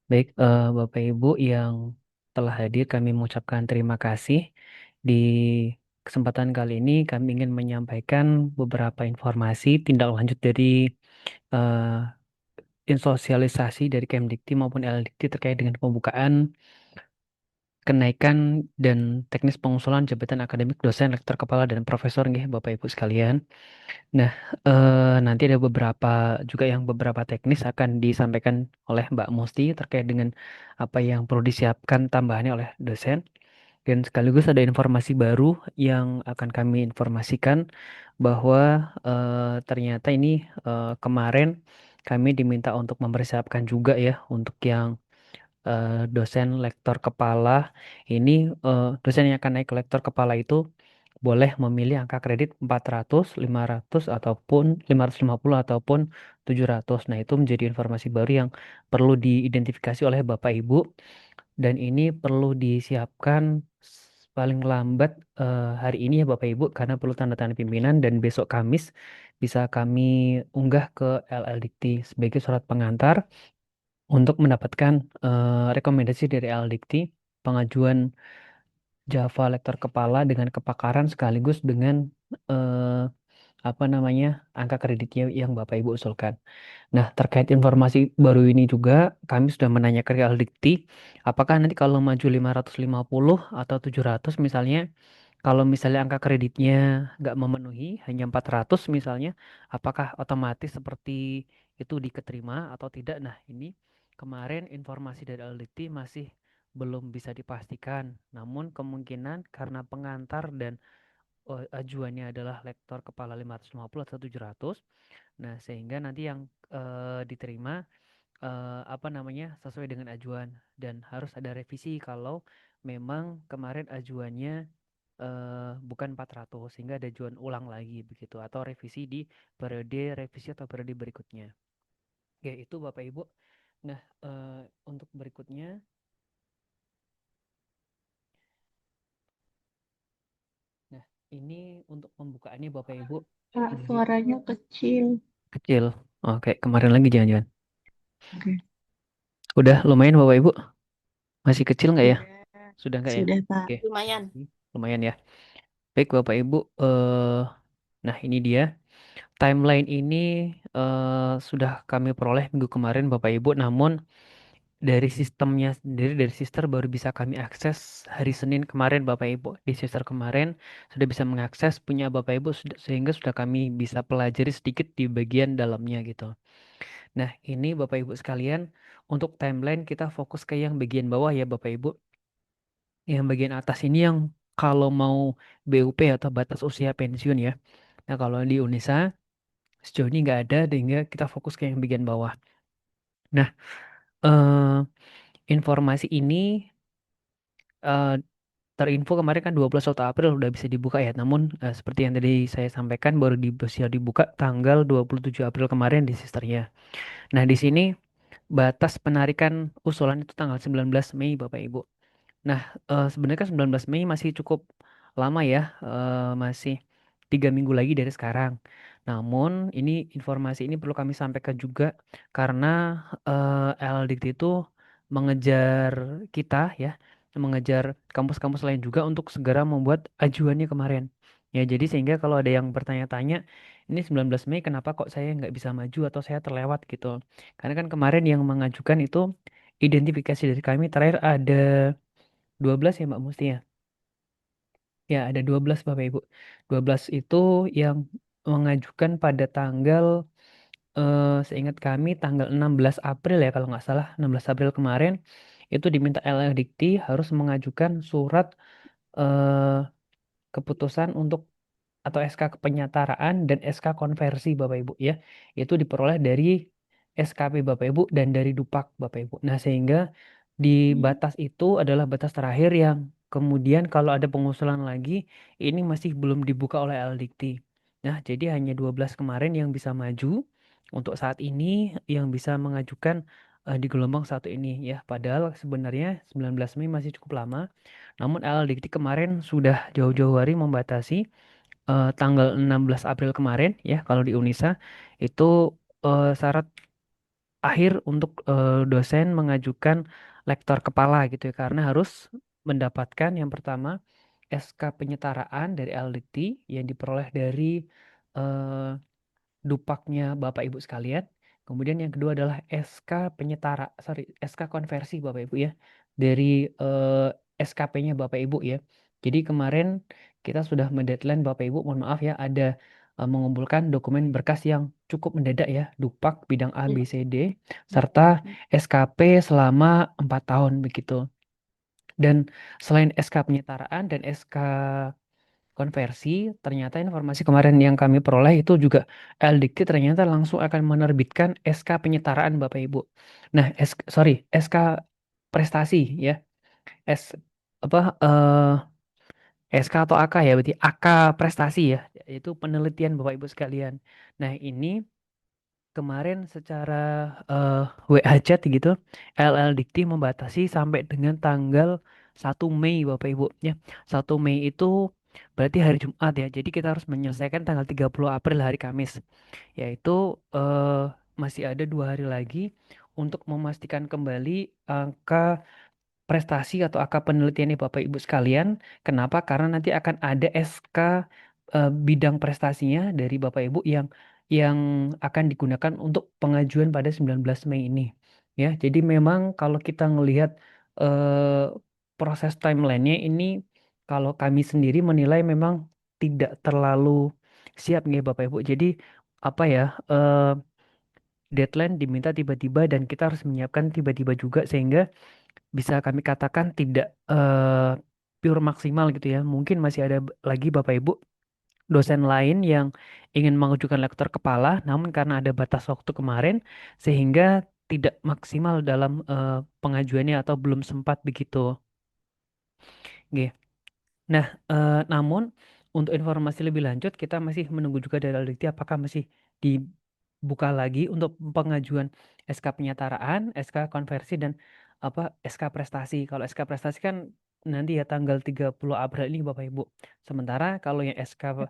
Baik, Bapak Ibu yang telah hadir, kami mengucapkan terima kasih. Di kesempatan kali ini, kami ingin menyampaikan beberapa informasi tindak lanjut dari eh, insosialisasi dari Kemdikti maupun LDikti terkait dengan pembukaan, kenaikan, dan teknis pengusulan jabatan akademik dosen, rektor kepala, dan profesor, nggih, Bapak Ibu sekalian. Nah, nanti ada beberapa teknis akan disampaikan oleh Mbak Musti terkait dengan apa yang perlu disiapkan tambahannya oleh dosen. Dan sekaligus ada informasi baru yang akan kami informasikan bahwa ternyata ini kemarin kami diminta untuk mempersiapkan juga ya untuk yang dosen lektor kepala ini, dosen yang akan naik ke lektor kepala itu boleh memilih angka kredit 400, 500 ataupun 550 ataupun 700. Nah, itu menjadi informasi baru yang perlu diidentifikasi oleh Bapak Ibu dan ini perlu disiapkan paling lambat hari ini ya Bapak Ibu karena perlu tanda tangan pimpinan dan besok Kamis bisa kami unggah ke LLDikti sebagai surat pengantar untuk mendapatkan rekomendasi dari LLDikti pengajuan Java lektor kepala dengan kepakaran sekaligus dengan eh, apa namanya angka kreditnya yang Bapak Ibu usulkan. Nah, terkait informasi baru ini juga kami sudah menanyakan ke Aldikti, apakah nanti kalau maju 550 atau 700 misalnya, kalau misalnya angka kreditnya nggak memenuhi, hanya 400 misalnya, apakah otomatis seperti itu diketerima atau tidak? Nah, ini kemarin informasi dari Aldikti masih belum bisa dipastikan. Namun kemungkinan karena pengantar dan ajuannya adalah lektor kepala 550 atau 700. Nah, sehingga nanti yang diterima apa namanya sesuai dengan ajuan dan harus ada revisi kalau memang kemarin ajuannya bukan 400 sehingga ada ajuan ulang lagi begitu atau revisi di periode revisi atau periode berikutnya. Ya, itu Bapak Ibu. Nah, untuk berikutnya, nah ini untuk pembukaannya Bapak Ibu. Kak, Mungkin suaranya kecil. kecil. Oh, kayak kemarin lagi jangan-jangan. Oke. Udah lumayan Bapak Ibu. Masih kecil nggak ya? Sudah, Sudah nggak ya? sudah Pak. Oke. Lumayan ya. Baik Bapak Ibu. Nah ini dia. Timeline ini sudah kami peroleh minggu kemarin Bapak Ibu. Namun dari sistemnya sendiri, dari sister baru bisa kami akses hari Senin kemarin Bapak Ibu. Di sister kemarin sudah bisa mengakses punya Bapak Ibu sehingga sudah kami bisa pelajari sedikit di bagian dalamnya gitu. Nah, ini Bapak Ibu sekalian, untuk timeline kita fokus ke yang bagian bawah ya Bapak Ibu. Yang bagian atas ini yang kalau mau BUP atau batas usia pensiun ya. Nah, kalau di Unesa sejauh ini nggak ada, sehingga kita fokus ke yang bagian bawah. Nah, informasi ini eh, terinfo kemarin kan 21 April udah bisa dibuka ya. Namun seperti yang tadi saya sampaikan baru bisa dibuka tanggal 27 April kemarin di sisternya. Nah, di sini batas penarikan usulan itu tanggal 19 Mei Bapak Ibu. Nah, sebenarnya kan 19 Mei masih cukup lama ya, masih 3 minggu lagi dari sekarang. Namun, ini informasi ini perlu kami sampaikan juga karena LDikti itu mengejar kita ya, mengejar kampus-kampus lain juga untuk segera membuat ajuannya kemarin. Ya, jadi sehingga kalau ada yang bertanya-tanya, ini 19 Mei kenapa kok saya nggak bisa maju atau saya terlewat gitu. Karena kan kemarin yang mengajukan itu identifikasi dari kami terakhir ada 12 ya Mbak Musti ya? Ya, ada 12 Bapak Ibu. 12 itu yang mengajukan pada tanggal, seingat kami tanggal 16 April ya kalau nggak salah, 16 April kemarin itu diminta LLDikti harus mengajukan surat eh, keputusan untuk atau SK penyataraan dan SK konversi Bapak Ibu ya. Itu diperoleh dari SKP Bapak Ibu dan dari Dupak Bapak Ibu. Nah, sehingga di batas itu adalah batas terakhir yang kemudian kalau ada pengusulan lagi ini masih belum dibuka oleh LDikti. Nah, jadi hanya 12 kemarin yang bisa maju untuk saat ini yang bisa mengajukan di gelombang satu ini ya. Padahal sebenarnya 19 Mei masih cukup lama. Namun LDikti kemarin sudah jauh-jauh hari membatasi tanggal 16 April kemarin ya kalau di Unisa itu syarat akhir untuk dosen mengajukan lektor kepala gitu ya, karena harus mendapatkan yang pertama SK penyetaraan dari LDT yang diperoleh dari eh, dupaknya Bapak Ibu sekalian. Kemudian yang kedua adalah SK konversi Bapak Ibu ya, dari SKP-nya Bapak Ibu ya. Jadi kemarin kita sudah mendeadline Bapak Ibu, mohon maaf ya, ada mengumpulkan dokumen berkas yang cukup mendadak ya, dupak bidang A, B, C, D, serta SKP selama 4 tahun begitu. Dan selain SK penyetaraan dan SK konversi, ternyata informasi kemarin yang kami peroleh itu juga LDikti ternyata langsung akan menerbitkan SK penyetaraan Bapak Ibu. Nah, SK prestasi ya. S apa SK atau AK ya, berarti AK prestasi ya, itu penelitian Bapak Ibu sekalian. Nah, ini kemarin secara WA chat gitu, LL Dikti membatasi sampai dengan tanggal 1 Mei Bapak Ibu ya. 1 Mei itu berarti hari Jumat ya. Jadi kita harus menyelesaikan tanggal 30 April hari Kamis. Yaitu masih ada 2 hari lagi untuk memastikan kembali angka prestasi atau angka penelitiannya Bapak Ibu sekalian. Kenapa? Karena nanti akan ada SK bidang prestasinya dari Bapak Ibu yang akan digunakan untuk pengajuan pada 19 Mei ini. Ya, jadi memang kalau kita ngelihat eh, proses timelinenya ini, kalau kami sendiri menilai memang tidak terlalu siap nih Bapak Ibu. Jadi apa ya? Deadline diminta tiba-tiba dan kita harus menyiapkan tiba-tiba juga sehingga bisa kami katakan tidak pure maksimal gitu ya. Mungkin masih ada lagi Bapak Ibu dosen lain yang ingin mengajukan lektor kepala, namun karena ada batas waktu kemarin sehingga tidak maksimal dalam pengajuannya atau belum sempat begitu. Oke. Nah, namun untuk informasi lebih lanjut kita masih menunggu juga dari Alditia apakah masih dibuka lagi untuk pengajuan SK penyetaraan, SK konversi dan apa SK prestasi. Kalau SK prestasi kan nanti ya tanggal 30 April ini Bapak Ibu. Sementara kalau yang SK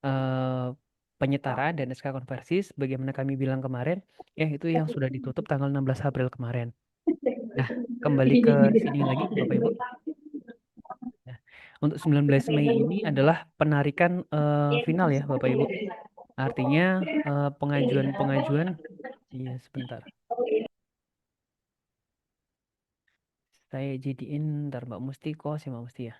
eh, penyetaraan dan SK konversi sebagaimana kami bilang kemarin, ya itu yang sudah ditutup tanggal 16 April kemarin. Nah, kembali ke sini lagi Bapak Ibu. Nah, untuk 19 Mei ini adalah penarikan final ya Bapak Ibu. Artinya pengajuan-pengajuan, iya sebentar. Saya jadiin ntar Mbak Musti kok sih Mbak Musti ya.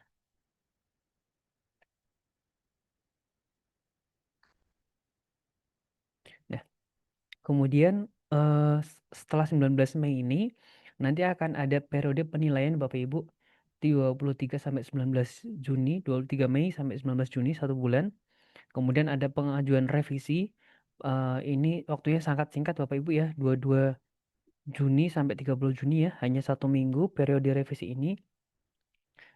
Nah, kemudian setelah 19 Mei ini nanti akan ada periode penilaian Bapak Ibu 23 sampai 19 Juni, 23 Mei sampai 19 Juni 1 bulan. Kemudian ada pengajuan revisi. Ini waktunya sangat singkat Bapak Ibu ya, 22 Juni sampai 30 Juni ya, hanya 1 minggu periode revisi ini.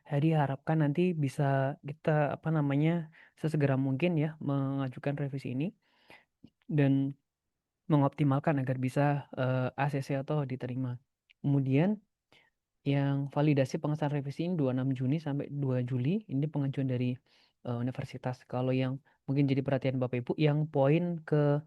Jadi harapkan nanti bisa kita apa namanya sesegera mungkin ya mengajukan revisi ini dan mengoptimalkan agar bisa ACC atau diterima. Kemudian yang validasi pengesahan revisi ini 26 Juni sampai 2 Juli ini pengajuan dari universitas. Kalau yang mungkin jadi perhatian Bapak Ibu yang poin ke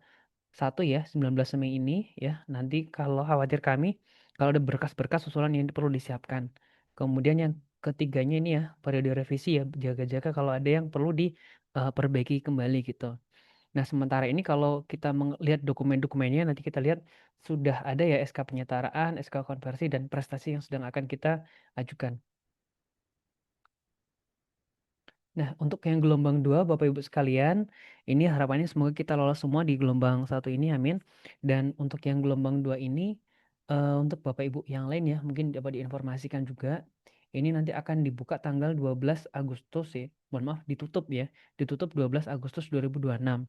satu ya 19 Mei ini ya nanti kalau khawatir kami kalau ada berkas-berkas usulan yang perlu disiapkan. Kemudian yang ketiganya ini ya periode revisi ya jaga-jaga kalau ada yang perlu diperbaiki kembali gitu. Nah sementara ini kalau kita melihat dokumen-dokumennya nanti kita lihat sudah ada ya SK penyetaraan, SK konversi dan prestasi yang sedang akan kita ajukan. Nah, untuk yang gelombang 2, Bapak Ibu sekalian, ini harapannya semoga kita lolos semua di gelombang 1 ini, amin. Dan untuk yang gelombang 2 ini, untuk Bapak Ibu yang lain ya, mungkin dapat diinformasikan juga, ini nanti akan dibuka tanggal 12 Agustus ya, mohon maaf, ditutup ya, ditutup 12 Agustus 2026.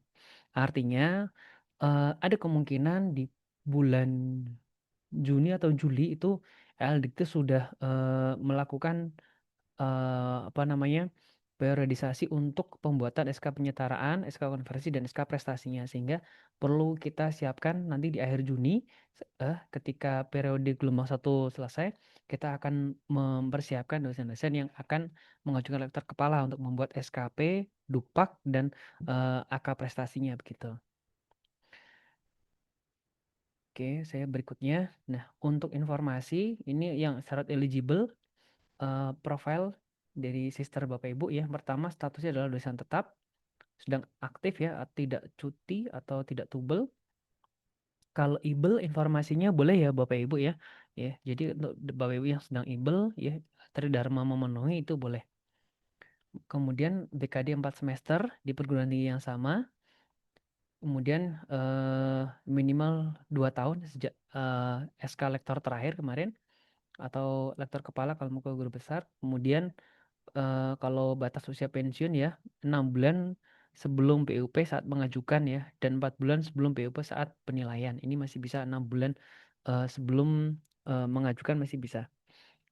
Artinya, ada kemungkinan di bulan Juni atau Juli itu LDikti sudah melakukan apa namanya periodisasi untuk pembuatan SK penyetaraan, SK konversi dan SK prestasinya sehingga perlu kita siapkan nanti di akhir Juni ketika periode gelombang 1 selesai kita akan mempersiapkan dosen-dosen yang akan mengajukan lektor kepala untuk membuat SKP, Dupak dan AK prestasinya begitu. Oke, saya berikutnya. Nah, untuk informasi ini yang syarat eligible, profile dari sister Bapak Ibu ya. Pertama, statusnya adalah dosen tetap, sedang aktif ya, tidak cuti atau tidak tubel. Kalau ibel informasinya boleh ya Bapak Ibu ya. Ya, jadi untuk Bapak Ibu yang sedang ibel ya, tridharma memenuhi itu boleh. Kemudian BKD 4 semester di perguruan tinggi yang sama. Kemudian minimal 2 tahun sejak SK lektor terakhir kemarin atau lektor kepala kalau mau ke guru besar. Kemudian kalau batas usia pensiun ya 6 bulan sebelum PUP saat mengajukan ya dan 4 bulan sebelum PUP saat penilaian. Ini masih bisa 6 bulan sebelum mengajukan masih bisa.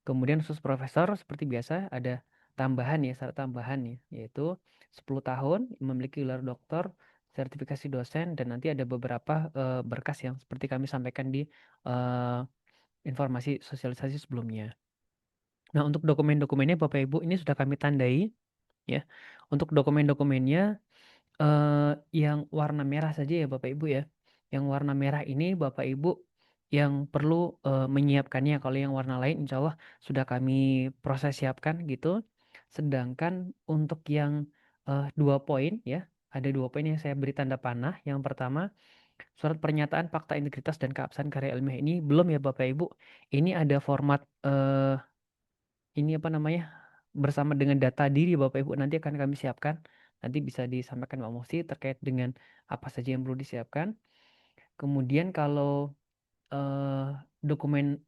Kemudian khusus profesor seperti biasa ada tambahan ya, syarat tambahan ya, yaitu 10 tahun memiliki gelar doktor, sertifikasi dosen, dan nanti ada beberapa berkas yang seperti kami sampaikan di eh, informasi sosialisasi sebelumnya. Nah, untuk dokumen-dokumennya Bapak Ibu ini sudah kami tandai ya. Untuk dokumen-dokumennya yang warna merah saja ya Bapak Ibu ya. Yang warna merah ini Bapak Ibu yang perlu menyiapkannya. Kalau yang warna lain insya Allah sudah kami proses siapkan gitu. Sedangkan untuk yang 2 poin ya, ada 2 poin yang saya beri tanda panah. Yang pertama, surat pernyataan fakta integritas dan keabsahan karya ilmiah ini belum ya Bapak Ibu. Ini ada format ini apa namanya bersama dengan data diri Bapak Ibu nanti akan kami siapkan. Nanti bisa disampaikan Pak Musi terkait dengan apa saja yang perlu disiapkan. Kemudian kalau eh, dokumen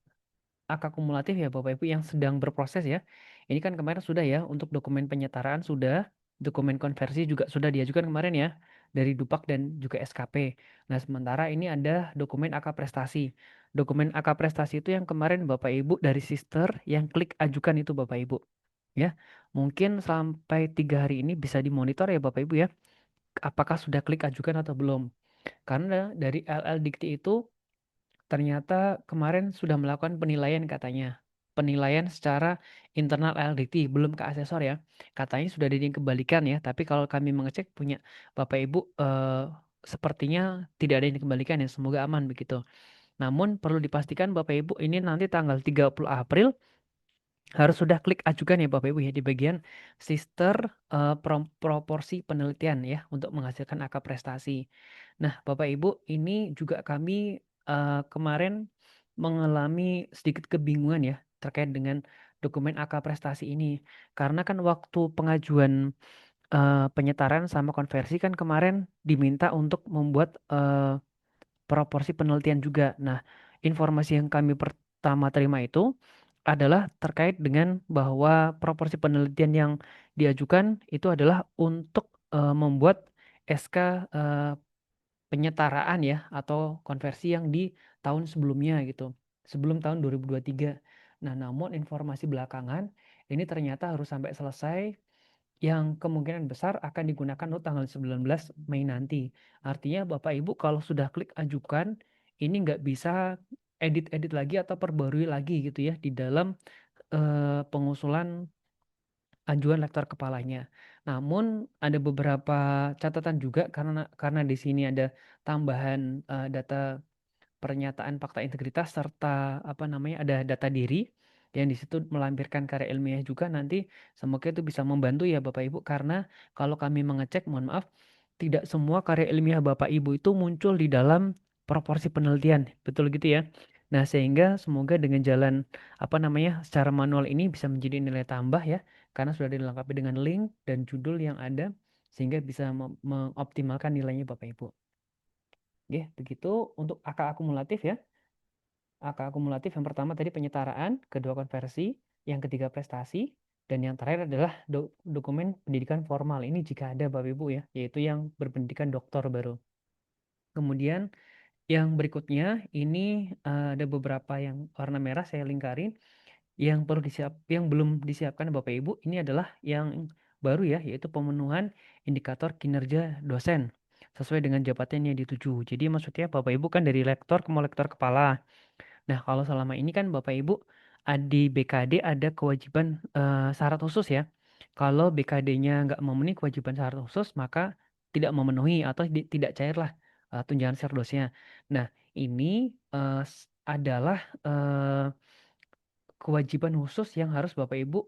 AK kumulatif ya Bapak Ibu yang sedang berproses ya. Ini kan kemarin sudah ya untuk dokumen penyetaraan sudah, dokumen konversi juga sudah diajukan kemarin ya dari Dupak dan juga SKP. Nah, sementara ini ada dokumen AK prestasi. Dokumen AK prestasi itu yang kemarin Bapak Ibu dari sister yang klik ajukan itu Bapak Ibu ya. Mungkin sampai 3 hari ini bisa dimonitor ya Bapak Ibu ya. Apakah sudah klik ajukan atau belum? Karena dari LL Dikti itu ternyata kemarin sudah melakukan penilaian katanya. Penilaian secara internal LDT, belum ke asesor ya. Katanya sudah dikembalikan ya, tapi kalau kami mengecek punya Bapak Ibu sepertinya tidak ada yang dikembalikan ya. Semoga aman begitu. Namun perlu dipastikan Bapak Ibu ini nanti tanggal 30 April harus sudah klik ajukan ya Bapak Ibu ya di bagian sister proporsi penelitian ya untuk menghasilkan angka prestasi. Nah, Bapak Ibu, ini juga kami kemarin mengalami sedikit kebingungan ya terkait dengan dokumen AK prestasi ini. Karena kan waktu pengajuan penyetaraan sama konversi kan kemarin diminta untuk membuat proporsi penelitian juga. Nah, informasi yang kami pertama terima itu adalah terkait dengan bahwa proporsi penelitian yang diajukan itu adalah untuk membuat SK eh, penyetaraan ya atau konversi yang di tahun sebelumnya gitu. Sebelum tahun 2023. Nah, namun informasi belakangan ini ternyata harus sampai selesai yang kemungkinan besar akan digunakan untuk tanggal 19 Mei nanti. Artinya Bapak Ibu kalau sudah klik ajukan, ini nggak bisa edit-edit lagi atau perbarui lagi gitu ya di dalam pengusulan ajuan lektor kepalanya. Namun ada beberapa catatan juga karena di sini ada tambahan data pernyataan fakta integritas serta apa namanya ada data diri yang di situ melampirkan karya ilmiah juga nanti semoga itu bisa membantu ya Bapak Ibu karena kalau kami mengecek mohon maaf tidak semua karya ilmiah Bapak Ibu itu muncul di dalam proporsi penelitian betul gitu ya. Nah, sehingga semoga dengan jalan apa namanya secara manual ini bisa menjadi nilai tambah ya karena sudah dilengkapi dengan link dan judul yang ada sehingga bisa mengoptimalkan nilainya Bapak Ibu. Oke, begitu untuk AK akumulatif ya. Angka akumulatif yang pertama tadi penyetaraan, kedua konversi, yang ketiga prestasi, dan yang terakhir adalah dokumen pendidikan formal. Ini jika ada Bapak Ibu ya, yaitu yang berpendidikan doktor baru. Kemudian yang berikutnya ini ada beberapa yang warna merah saya lingkarin yang perlu yang belum disiapkan Bapak Ibu ini adalah yang baru ya, yaitu pemenuhan indikator kinerja dosen sesuai dengan jabatan yang dituju. Jadi maksudnya Bapak Ibu kan dari lektor ke lektor kepala. Nah, kalau selama ini kan Bapak Ibu di BKD ada kewajiban syarat khusus ya. Kalau BKD-nya nggak memenuhi kewajiban syarat khusus, maka tidak memenuhi atau tidak cairlah tunjangan serdosnya. Nah, ini adalah eh, kewajiban khusus yang harus Bapak Ibu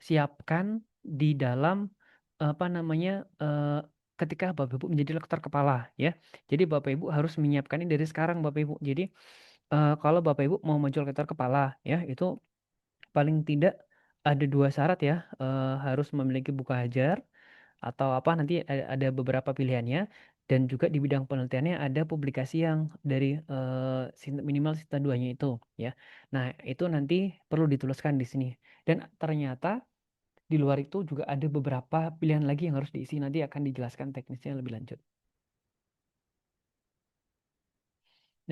siapkan di dalam apa namanya ketika Bapak Ibu menjadi lektor kepala ya. Jadi Bapak Ibu harus menyiapkan ini dari sekarang Bapak Ibu. Jadi kalau Bapak Ibu mau maju lektor kepala ya itu paling tidak ada dua syarat ya. Harus memiliki buku hajar atau apa nanti ada beberapa pilihannya dan juga di bidang penelitiannya ada publikasi yang dari minimal Sinta 2-nya itu ya. Nah, itu nanti perlu dituliskan di sini. Dan ternyata di luar itu juga ada beberapa pilihan lagi yang harus diisi nanti akan dijelaskan teknisnya lebih lanjut.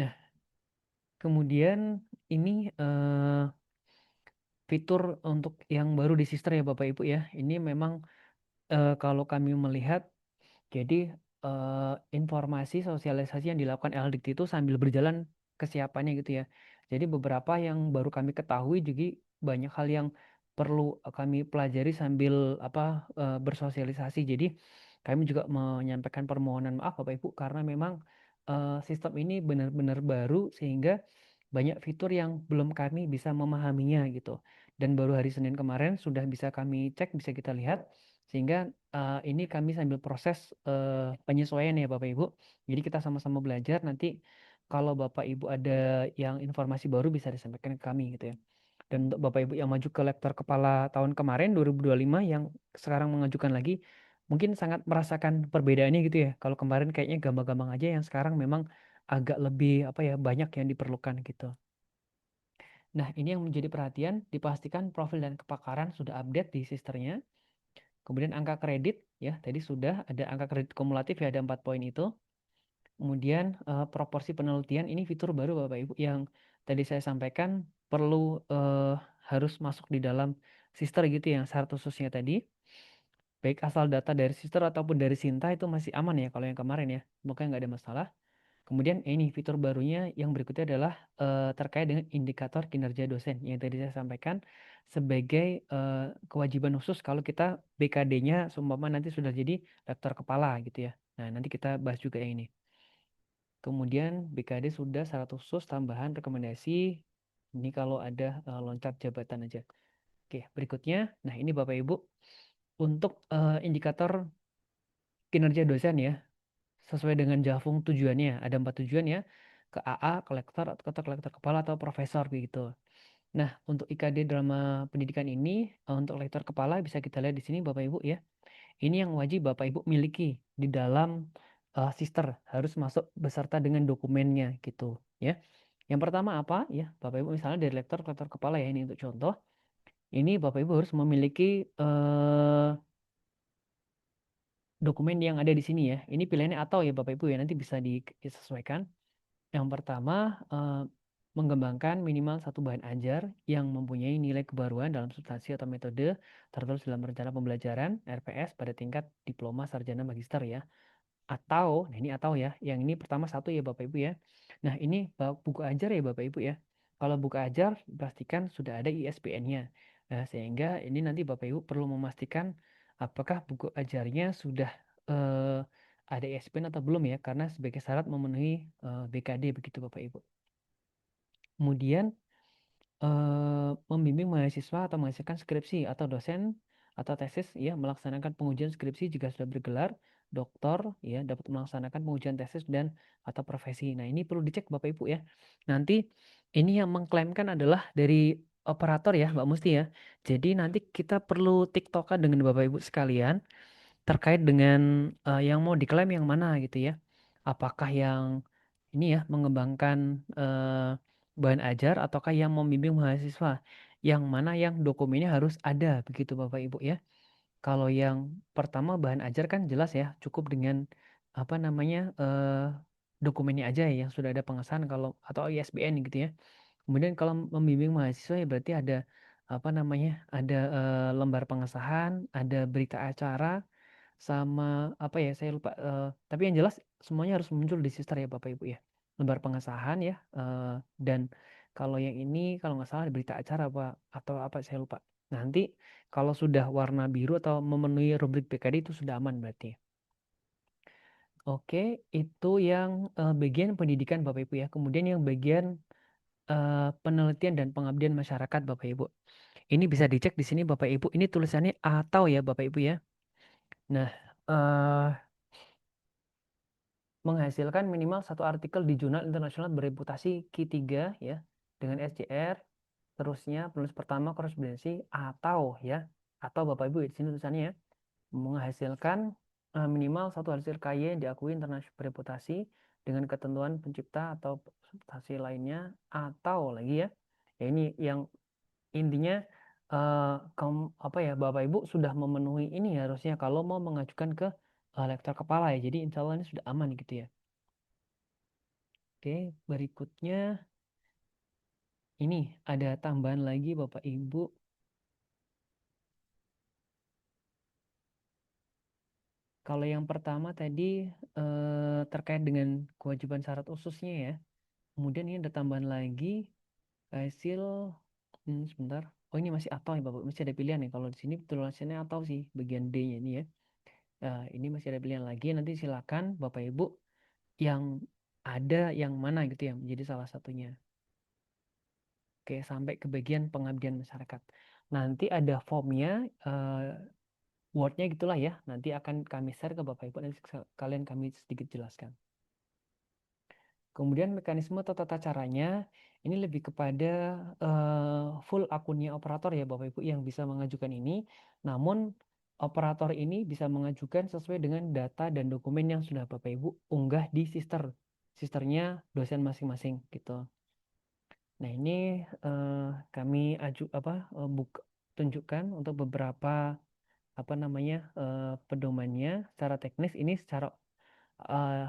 Nah, kemudian ini fitur untuk yang baru di Sister ya Bapak Ibu ya. Ini memang kalau kami melihat jadi informasi sosialisasi yang dilakukan LDIKT itu sambil berjalan kesiapannya gitu ya. Jadi beberapa yang baru kami ketahui juga banyak hal yang perlu kami pelajari sambil apa bersosialisasi. Jadi kami juga menyampaikan permohonan maaf Bapak Ibu karena memang sistem ini benar-benar baru sehingga banyak fitur yang belum kami bisa memahaminya gitu. Dan baru hari Senin kemarin sudah bisa kami cek, bisa kita lihat sehingga ini kami sambil proses penyesuaian ya Bapak Ibu. Jadi kita sama-sama belajar nanti kalau Bapak Ibu ada yang informasi baru bisa disampaikan ke kami gitu ya. Dan untuk Bapak Ibu yang maju ke lektor kepala tahun kemarin 2025 yang sekarang mengajukan lagi mungkin sangat merasakan perbedaannya gitu ya. Kalau kemarin kayaknya gampang-gampang aja yang sekarang memang agak lebih apa ya banyak yang diperlukan gitu. Nah, ini yang menjadi perhatian dipastikan profil dan kepakaran sudah update di sisternya. Kemudian angka kredit ya, tadi sudah ada angka kredit kumulatif ya ada 4 poin itu. Kemudian proporsi penelitian ini fitur baru Bapak Ibu yang tadi saya sampaikan perlu harus masuk di dalam sister gitu yang syarat khususnya tadi. Baik asal data dari sister ataupun dari Sinta itu masih aman ya kalau yang kemarin ya. Semoga nggak ada masalah. Kemudian ini fitur barunya yang berikutnya adalah terkait dengan indikator kinerja dosen yang tadi saya sampaikan sebagai kewajiban khusus kalau kita BKD-nya seumpama nanti sudah jadi rektor kepala gitu ya. Nah, nanti kita bahas juga yang ini. Kemudian BKD sudah syarat khusus tambahan rekomendasi ini kalau ada loncat jabatan aja. Oke, berikutnya. Nah, ini Bapak Ibu untuk indikator kinerja dosen ya sesuai dengan Jafung tujuannya. Ada 4 tujuan ya, ke AA, kolektor, atau kolektor kepala atau profesor begitu. Nah, untuk IKD drama pendidikan ini, untuk lektor kepala bisa kita lihat di sini Bapak Ibu ya. Ini yang wajib Bapak Ibu miliki di dalam sister, harus masuk beserta dengan dokumennya gitu ya. Yang pertama apa ya, Bapak Ibu misalnya dari lektor kepala ya ini untuk contoh. Ini Bapak Ibu harus memiliki dokumen yang ada di sini ya. Ini pilihannya atau ya Bapak Ibu ya nanti bisa disesuaikan. Yang pertama, mengembangkan minimal satu bahan ajar yang mempunyai nilai kebaruan dalam substansi atau metode tertulis dalam rencana pembelajaran RPS pada tingkat diploma sarjana magister ya. Atau, nah ini atau ya, yang ini pertama satu ya Bapak Ibu ya. Nah ini buku ajar ya Bapak Ibu ya. Kalau buku ajar pastikan sudah ada ISBN-nya. Nah, sehingga ini nanti Bapak Ibu perlu memastikan apakah buku ajarnya sudah eh, ada ISBN atau belum ya, karena sebagai syarat memenuhi BKD begitu Bapak Ibu. Kemudian membimbing mahasiswa atau menghasilkan skripsi atau dosen atau tesis ya melaksanakan pengujian skripsi jika sudah bergelar doktor ya dapat melaksanakan pengujian tesis dan atau profesi. Nah, ini perlu dicek Bapak Ibu ya. Nanti ini yang mengklaimkan adalah dari operator ya Mbak Musti ya. Jadi nanti kita perlu tiktokan dengan Bapak Ibu sekalian terkait dengan yang mau diklaim yang mana gitu ya. Apakah yang ini ya mengembangkan bahan ajar ataukah yang membimbing mahasiswa? Yang mana yang dokumennya harus ada begitu Bapak Ibu ya. Kalau yang pertama bahan ajar kan jelas ya, cukup dengan apa namanya dokumennya aja ya yang sudah ada pengesahan kalau atau ISBN gitu ya. Kemudian kalau membimbing mahasiswa ya berarti ada apa namanya? Ada lembar pengesahan, ada berita acara, sama apa ya saya lupa tapi yang jelas semuanya harus muncul di sister ya Bapak Ibu ya lembar pengesahan ya dan kalau yang ini kalau nggak salah ada berita acara apa atau apa saya lupa. Nanti kalau sudah warna biru atau memenuhi rubrik PKD itu sudah aman berarti. Oke, itu yang bagian pendidikan Bapak Ibu ya. Kemudian yang bagian penelitian dan pengabdian masyarakat Bapak Ibu. Ini bisa dicek di sini Bapak Ibu. Ini tulisannya atau ya Bapak Ibu ya. Nah, eh, menghasilkan minimal satu artikel di jurnal internasional bereputasi Q3 ya dengan SJR, terusnya penulis pertama korespondensi atau ya atau Bapak Ibu di sini tulisannya ya, menghasilkan minimal satu hasil karya yang diakui internasional bereputasi dengan ketentuan pencipta atau presentasi lainnya atau lagi ya. Ya ini yang intinya apa ya Bapak Ibu sudah memenuhi ini ya harusnya kalau mau mengajukan ke lektor kepala ya. Jadi insya Allah ini sudah aman gitu ya. Oke, berikutnya ini ada tambahan lagi Bapak Ibu. Kalau yang pertama tadi terkait dengan kewajiban syarat khususnya ya. Kemudian ini ada tambahan lagi hasil sebentar. Oh ini masih atau ya Bapak, masih ada pilihan nih. Kalau di sini tulisannya atau sih bagian D-nya ini ya. Ini masih ada pilihan lagi. Nanti silakan Bapak Ibu yang ada yang mana gitu ya menjadi salah satunya. Oke, sampai ke bagian pengabdian masyarakat. Nanti ada formnya, Word-nya gitulah ya. Nanti akan kami share ke Bapak Ibu, nanti kalian kami sedikit jelaskan. Kemudian mekanisme atau tata caranya, ini lebih kepada full akunnya operator ya Bapak Ibu yang bisa mengajukan ini. Namun operator ini bisa mengajukan sesuai dengan data dan dokumen yang sudah Bapak Ibu unggah di sisternya dosen masing-masing gitu. Nah, ini kami tunjukkan untuk beberapa apa namanya pedomannya secara teknis ini secara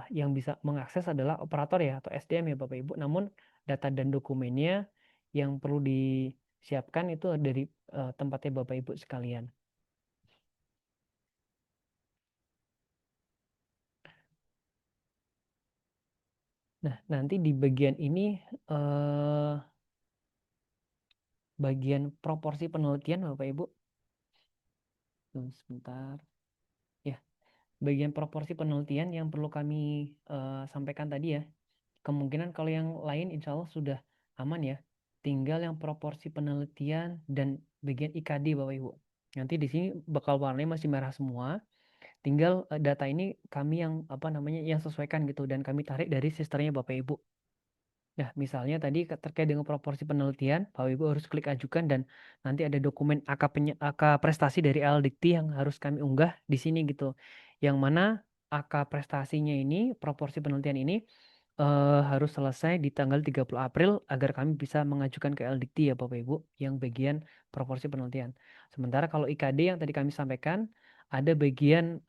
yang bisa mengakses adalah operator ya atau SDM ya Bapak Ibu. Namun data dan dokumennya yang perlu disiapkan itu dari tempatnya Bapak Ibu sekalian. Nah, nanti di bagian ini eh, bagian proporsi penelitian Bapak Ibu. Sebentar. Ya, bagian proporsi penelitian yang perlu kami sampaikan tadi ya. Kemungkinan kalau yang lain insya Allah sudah aman ya. Tinggal yang proporsi penelitian dan bagian IKD Bapak Ibu. Nanti di sini bakal warnanya masih merah semua. Tinggal data ini kami yang apa namanya yang sesuaikan gitu dan kami tarik dari sisternya Bapak Ibu. Nah, misalnya tadi terkait dengan proporsi penelitian, Bapak Ibu harus klik ajukan dan nanti ada dokumen AK prestasi dari LDikti yang harus kami unggah di sini gitu. Yang mana AK prestasinya ini, proporsi penelitian ini harus selesai di tanggal 30 April agar kami bisa mengajukan ke LDikti ya Bapak Ibu yang bagian proporsi penelitian. Sementara kalau IKD yang tadi kami sampaikan ada bagian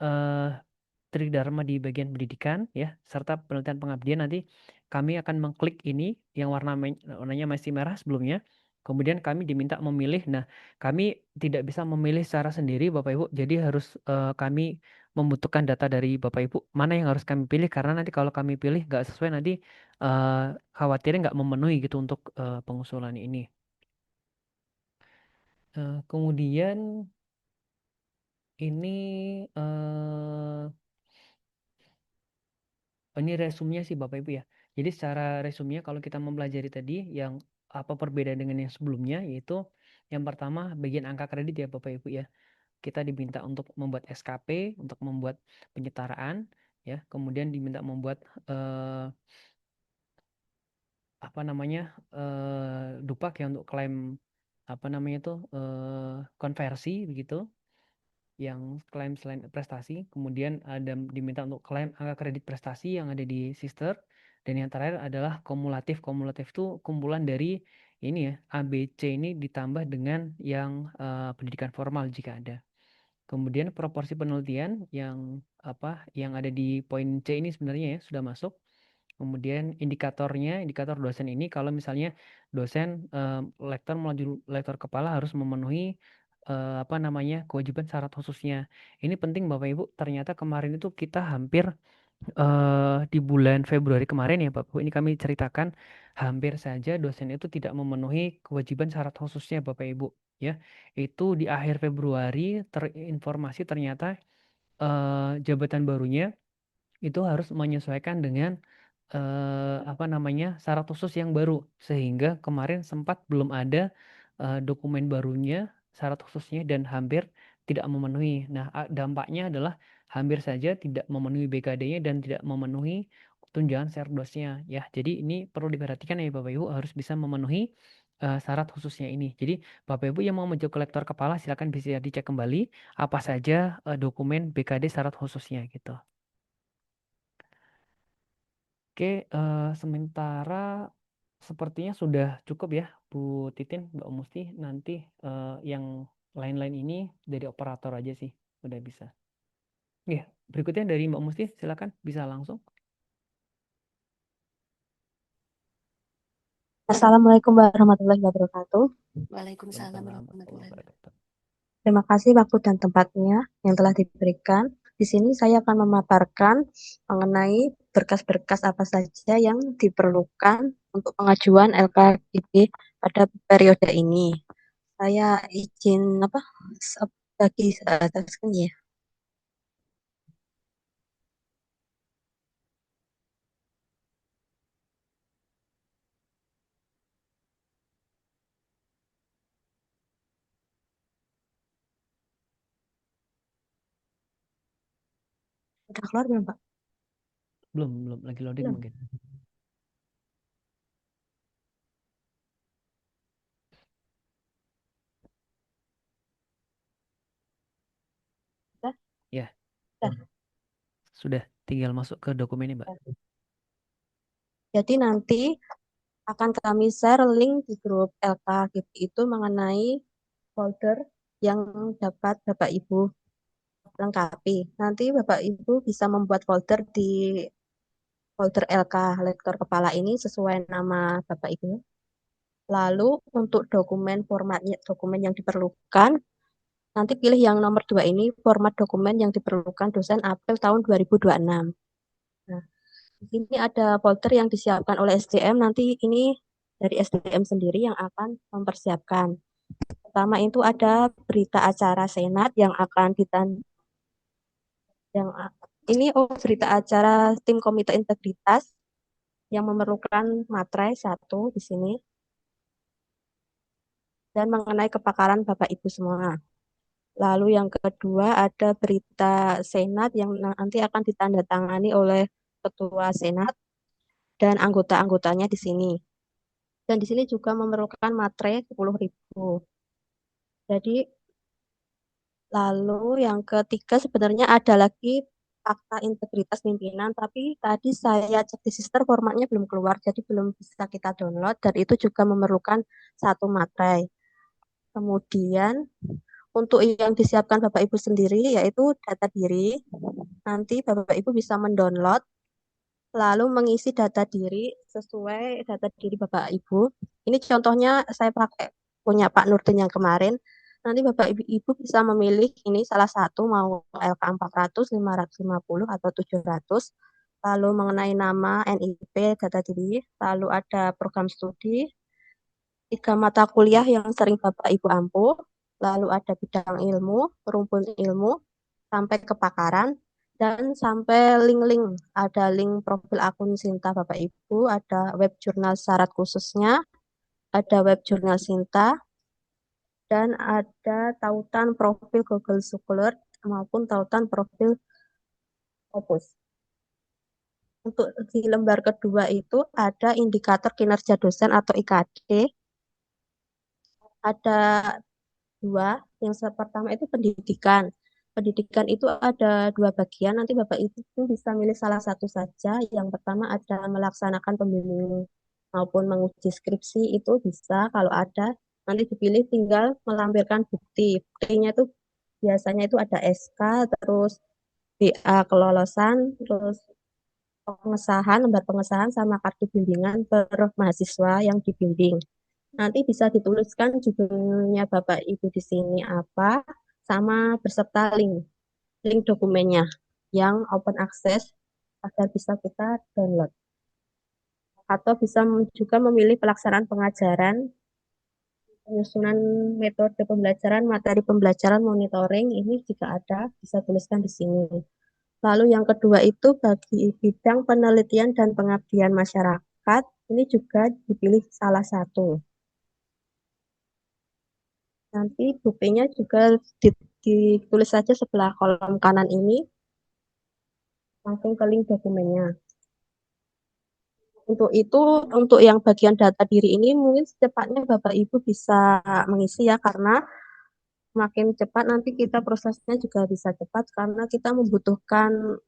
Tridharma di bagian pendidikan ya serta penelitian pengabdian nanti kami akan mengklik ini yang warnanya masih merah sebelumnya. Kemudian kami diminta memilih. Nah, kami tidak bisa memilih secara sendiri Bapak Ibu. Jadi harus kami membutuhkan data dari Bapak Ibu. Mana yang harus kami pilih? Karena nanti kalau kami pilih nggak sesuai nanti eh, khawatirnya nggak memenuhi gitu untuk pengusulan ini. Kemudian ini ini resumnya sih Bapak Ibu ya. Jadi secara resumnya kalau kita mempelajari tadi yang apa perbedaan dengan yang sebelumnya yaitu yang pertama bagian angka kredit ya Bapak Ibu ya. Kita diminta untuk membuat SKP, untuk membuat penyetaraan ya. Kemudian diminta membuat apa namanya dupak ya untuk klaim apa namanya itu konversi begitu yang klaim selain prestasi, kemudian ada diminta untuk klaim angka kredit prestasi yang ada di sister, dan yang terakhir adalah kumulatif. Kumulatif itu kumpulan dari ini ya, A, B, C ini ditambah dengan yang pendidikan formal jika ada. Kemudian proporsi penelitian yang apa yang ada di poin C ini sebenarnya ya sudah masuk. Kemudian indikatornya, indikator dosen ini kalau misalnya dosen lektor melaju lektor kepala harus memenuhi apa namanya kewajiban syarat khususnya. Ini penting Bapak Ibu. Ternyata kemarin itu kita hampir di bulan Februari kemarin ya Bapak Ibu. Ini kami ceritakan hampir saja dosen itu tidak memenuhi kewajiban syarat khususnya Bapak Ibu. Ya, itu di akhir Februari terinformasi ternyata jabatan barunya itu harus menyesuaikan dengan apa namanya syarat khusus yang baru sehingga kemarin sempat belum ada dokumen barunya syarat khususnya dan hampir tidak memenuhi. Nah, dampaknya adalah hampir saja tidak memenuhi BKD-nya dan tidak memenuhi tunjangan serdosnya ya. Jadi ini perlu diperhatikan ya Bapak Ibu harus bisa memenuhi syarat khususnya ini. Jadi Bapak Ibu yang mau menjadi kolektor kepala silakan bisa dicek kembali apa saja dokumen BKD syarat khususnya gitu. Oke, sementara sepertinya sudah cukup ya, Bu Titin, Mbak Musti. Nanti yang lain-lain ini dari operator aja sih, udah bisa. Ya, berikutnya dari Mbak Musti, silakan bisa langsung. Assalamualaikum warahmatullahi wabarakatuh. Waalaikumsalam Waalaikumsalam warahmatullahi warahmatullahi wabarakatuh. wabarakatuh. Terima kasih waktu dan tempatnya yang telah diberikan. Di sini saya akan memaparkan mengenai berkas-berkas apa saja yang diperlukan untuk pengajuan LKIP pada periode ini. Saya izin bagi tasking ya. Udah keluar belum, Pak? Belum, lagi loading Belum. mungkin. Udah? Ya, Udah. sudah. Tinggal masuk ke dokumennya, Mbak. Jadi nanti akan kami share link di grup LKGP itu mengenai folder yang dapat Bapak Ibu lengkapi. Nanti Bapak Ibu bisa membuat folder di folder LK lektor kepala ini sesuai nama Bapak Ibu. Lalu untuk dokumen formatnya dokumen yang diperlukan, nanti pilih yang nomor 2 ini format dokumen yang diperlukan dosen April tahun 2026. Nah, di sini ada folder yang disiapkan oleh SDM, nanti ini dari SDM sendiri yang akan mempersiapkan. Pertama itu ada berita acara Senat yang akan yang ini berita acara tim komite integritas yang memerlukan materai satu di sini dan mengenai kepakaran Bapak Ibu semua. Lalu yang kedua ada berita Senat yang nanti akan ditandatangani oleh Ketua Senat dan anggota-anggotanya di sini. Dan di sini juga memerlukan materai 10.000. Jadi lalu yang ketiga sebenarnya ada lagi fakta integritas pimpinan, tapi tadi saya cek di sister formatnya belum keluar, jadi belum bisa kita download dan itu juga memerlukan satu materai. Kemudian untuk yang disiapkan Bapak Ibu sendiri yaitu data diri. Nanti Bapak Ibu bisa mendownload lalu mengisi data diri sesuai data diri Bapak Ibu. Ini contohnya saya pakai punya Pak Nurdin yang kemarin. Nanti Bapak Ibu bisa memilih ini salah satu mau LK 400, 550 atau 700. Lalu mengenai nama, NIP, data diri, lalu ada program studi, 3 mata kuliah yang sering Bapak Ibu ampuh, lalu ada bidang ilmu, rumpun ilmu, sampai kepakaran, dan sampai link-link. Ada link profil akun Sinta Bapak Ibu, ada web jurnal syarat khususnya, ada web jurnal Sinta, dan ada tautan profil Google Scholar maupun tautan profil Opus. Untuk di lembar kedua itu ada indikator kinerja dosen atau IKD, ada dua. Yang pertama itu pendidikan. Pendidikan itu ada dua bagian. Nanti Bapak Ibu bisa milih salah satu saja. Yang pertama ada melaksanakan pembimbing maupun menguji skripsi itu bisa kalau ada. Nanti dipilih tinggal melampirkan bukti. Buktinya itu biasanya itu ada SK, terus BA kelolosan, terus pengesahan, lembar pengesahan sama kartu bimbingan per mahasiswa yang dibimbing. Nanti bisa dituliskan judulnya Bapak Ibu di sini apa, sama beserta link dokumennya yang open access agar bisa kita download. Atau bisa juga memilih pelaksanaan pengajaran, penyusunan metode pembelajaran, materi pembelajaran, monitoring, ini jika ada, bisa tuliskan di sini. Lalu yang kedua itu bagi bidang penelitian dan pengabdian masyarakat, ini juga dipilih salah satu. Nanti buktinya juga ditulis saja sebelah kolom kanan ini, langsung ke link dokumennya. Untuk itu, untuk yang bagian data diri ini mungkin secepatnya Bapak Ibu bisa mengisi ya, karena makin cepat nanti kita prosesnya juga bisa cepat karena kita membutuhkan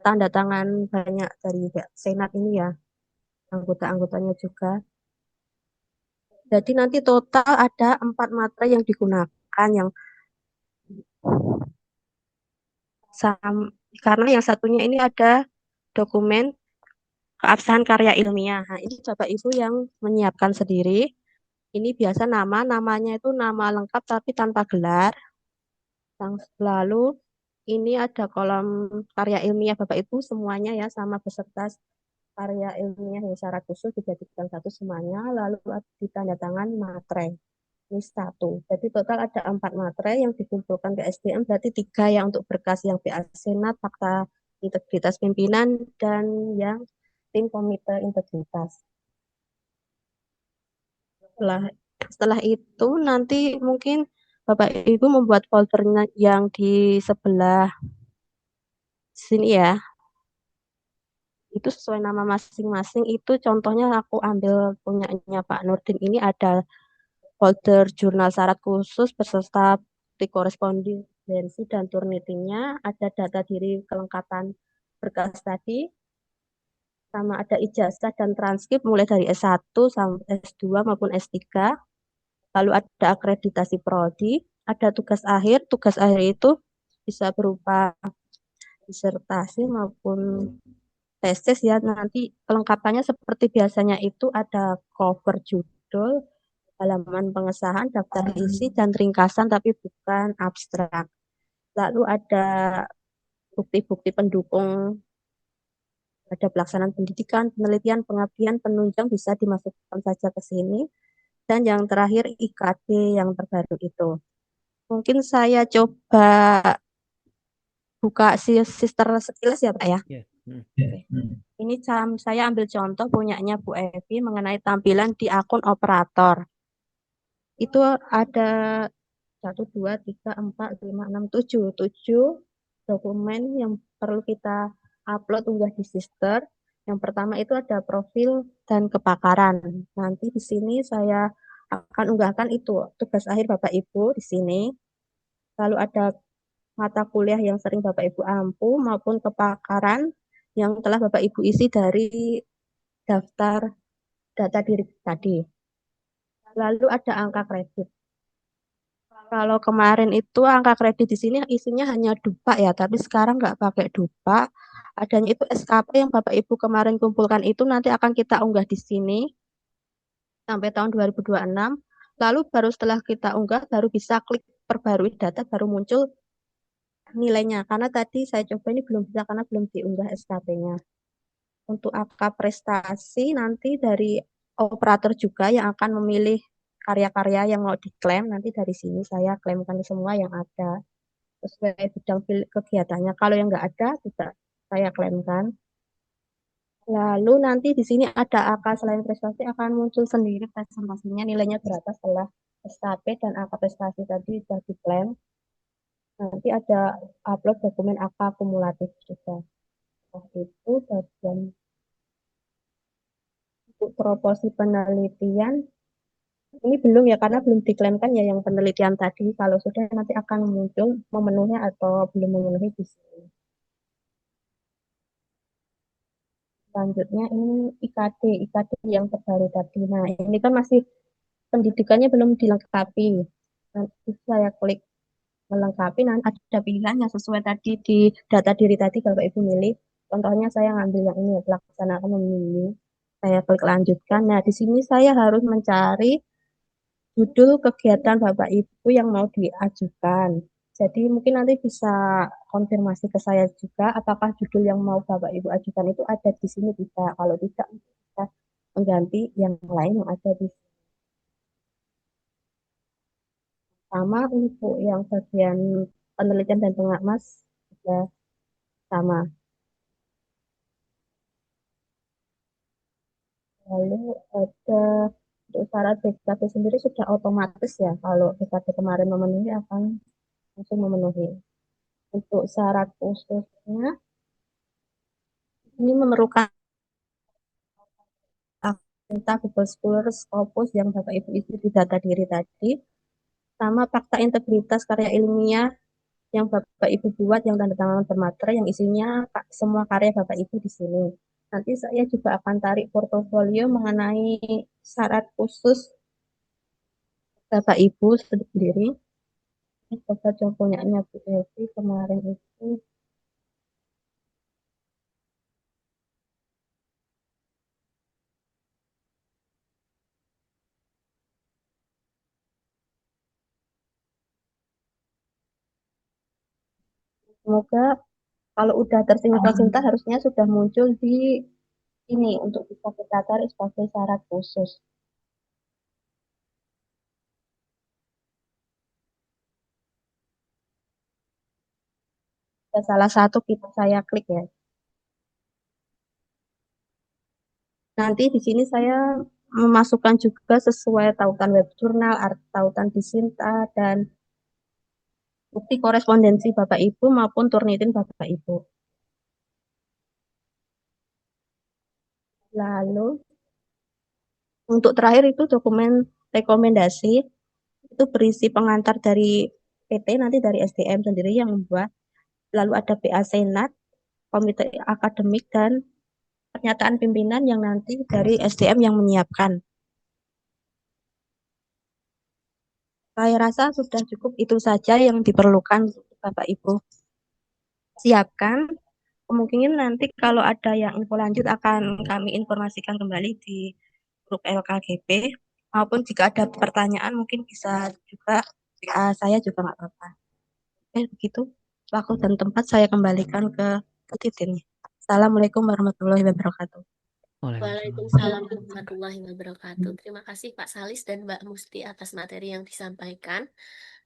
tanda tangan banyak dari Senat ini ya, anggota-anggotanya juga. Jadi nanti total ada 4 matra yang digunakan yang karena yang satunya ini ada dokumen keabsahan karya ilmiah. Nah, ini Bapak Ibu yang menyiapkan sendiri. Ini biasa namanya itu nama lengkap tapi tanpa gelar. Yang lalu ini ada kolom karya ilmiah Bapak Ibu semuanya ya sama beserta karya ilmiah yang secara khusus dijadikan satu semuanya. Lalu ditanda tangan materai. Ini satu. Jadi total ada 4 materai yang dikumpulkan ke SDM, berarti 3 yang untuk berkas yang BA Senat, fakta integritas pimpinan, dan yang tim komite integritas. Setelah, setelah itu nanti mungkin Bapak Ibu membuat foldernya yang di sebelah sini ya. Itu sesuai nama masing-masing. Itu contohnya aku ambil punyanya Pak Nurdin. Ini ada folder jurnal syarat khusus beserta bukti korespondensi dan turnitinnya, ada data diri kelengkapan berkas tadi, sama ada ijazah dan transkrip mulai dari S1 sampai S2 maupun S3, lalu ada akreditasi prodi, ada tugas akhir itu bisa berupa disertasi maupun tesis ya, nanti kelengkapannya seperti biasanya itu ada cover judul, halaman pengesahan, daftar isi, dan ringkasan tapi bukan abstrak. Lalu ada bukti-bukti pendukung, ada pelaksanaan pendidikan, penelitian, pengabdian, penunjang bisa dimasukkan saja ke sini. Dan yang terakhir IKD yang terbaru itu. Mungkin saya coba buka sister sekilas ya Pak ya. Ya. Ini saya ambil contoh punyanya Bu Evi mengenai tampilan di akun operator. Itu ada 1, 2, 3, 4, 5, 6, 7 dokumen yang perlu kita upload unggah di Sister. Yang pertama itu ada profil dan kepakaran. Nanti di sini saya akan unggahkan itu tugas akhir Bapak Ibu di sini. Lalu ada mata kuliah yang sering Bapak Ibu ampu maupun kepakaran yang telah Bapak Ibu isi dari daftar data diri tadi. Lalu ada angka kredit. Kalau kemarin itu angka kredit di sini isinya hanya dupa ya, tapi sekarang nggak pakai dupa. Adanya itu SKP yang Bapak Ibu kemarin kumpulkan itu nanti akan kita unggah di sini sampai tahun 2026. Lalu baru setelah kita unggah baru bisa klik perbarui data baru muncul nilainya. Karena tadi saya coba ini belum bisa karena belum diunggah SKP-nya. Untuk angka prestasi nanti dari operator juga yang akan memilih karya-karya yang mau diklaim. Nanti dari sini saya klaimkan semua yang ada sesuai bidang kegiatannya. Kalau yang nggak ada, tidak saya klaimkan. Lalu nanti di sini ada angka selain prestasi akan muncul sendiri presentasinya nilainya berapa setelah SKP dan angka prestasi tadi sudah diklaim. Nanti ada upload dokumen angka kumulatif juga. Nah, itu bagian untuk proporsi penelitian ini belum ya karena belum diklaimkan ya yang penelitian tadi. Kalau sudah nanti akan muncul memenuhi atau belum memenuhi di sini. Selanjutnya ini IKD yang terbaru tadi. Nah, ini kan masih pendidikannya belum dilengkapi. Nanti saya klik melengkapi, nanti ada pilihannya sesuai tadi di data diri tadi Bapak Ibu milih. Contohnya saya ngambil yang ini, pelaksanakan memilih. Saya klik lanjutkan. Nah, di sini saya harus mencari judul kegiatan Bapak Ibu yang mau diajukan. Jadi mungkin nanti bisa konfirmasi ke saya juga apakah judul yang mau Bapak Ibu ajukan itu ada di sini tidak. Kalau tidak kita mengganti yang lain yang ada di sama untuk yang bagian penelitian dan pengamas ya. sama. Lalu ada untuk syarat BKB sendiri sudah otomatis ya, kalau BKB kemarin memenuhi akan langsung memenuhi. Untuk syarat khususnya ini memerlukan akta Google Scholar Scopus yang Bapak Ibu isi di data diri tadi, sama fakta integritas karya ilmiah yang Bapak Ibu buat yang tanda tangan bermaterai yang isinya semua karya Bapak Ibu di sini. Nanti saya juga akan tarik portofolio mengenai syarat khusus Bapak Ibu sendiri. Ini Bapak yang punyanya Bu Evi kemarin itu. Semoga kalau udah tercinta-cinta harusnya sudah muncul di ini untuk bisa kita tarik sebagai syarat khusus. Dan salah satu kita saya klik ya. Nanti di sini saya memasukkan juga sesuai tautan web jurnal, tautan Disinta, dan bukti korespondensi Bapak Ibu maupun Turnitin Bapak Ibu. Lalu untuk terakhir itu dokumen rekomendasi itu berisi pengantar dari PT nanti dari SDM sendiri yang membuat. Lalu ada PA Senat, komite akademik dan pernyataan pimpinan yang nanti dari SDM yang menyiapkan. Saya rasa sudah cukup itu saja yang diperlukan Bapak Ibu siapkan. Kemungkinan nanti kalau ada yang info lanjut akan kami informasikan kembali di grup LKGP maupun jika ada pertanyaan mungkin bisa juga saya juga nggak apa-apa. Begitu. Waktu dan tempat saya kembalikan ke Titin. Assalamualaikum warahmatullahi wabarakatuh. Waalaikumsalam. Waalaikumsalam warahmatullahi wabarakatuh. Terima kasih Pak Salis dan Mbak Musti atas materi yang disampaikan.